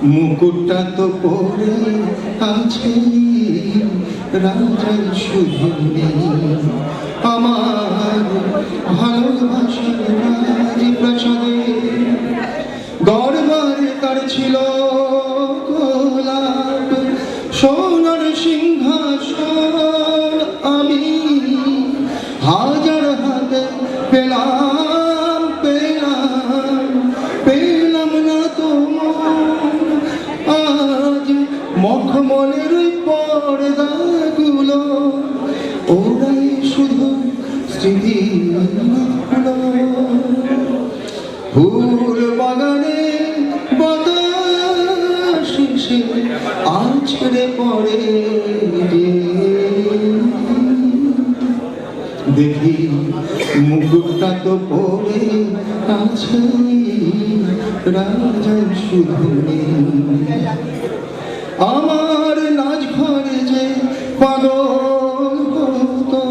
মুকুটটা তো পরে আছে রাজার শুধু নেই আমার ভালোবাসার রাজপ্রাসাদে গড়বার তার ছিল গোলাপ সোনার সিংহাসন আমি হাজার হাতে পেলাম পেলাম পেলাম না তোমার আজ মখমলের পর্দাগুলো ওরাই শুধু স্মৃতি ফুল বাগানে বাতাস আছড়ে পড়ে দেখি মুকুটটা তো পরে আছে রাজার শুধু আমার নাচ ঘরে যে পাগল হতো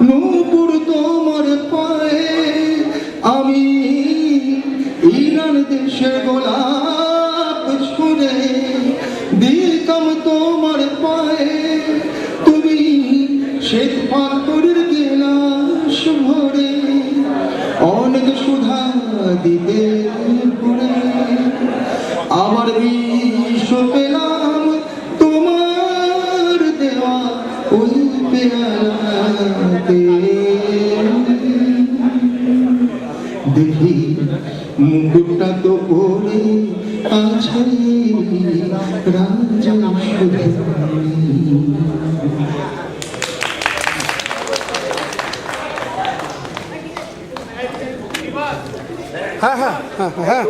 নূপুর তোমার পায়ে আমি ইরান দেশের গোলাপ ছুঁড়ে দিতাম তোমার পায়ে তুমি শ্বেত পাথরের গেলাস ভরে অনেক সুধা দিতে ভরে আবার বিষ পেলাম তোমার দেওয়া ওই পেয়ালাতে দেখি মুকুটটা তো পরে আছে রাজা শুধু হ্যাঁ হ্যাঁ হ্যাঁ হ্যাঁ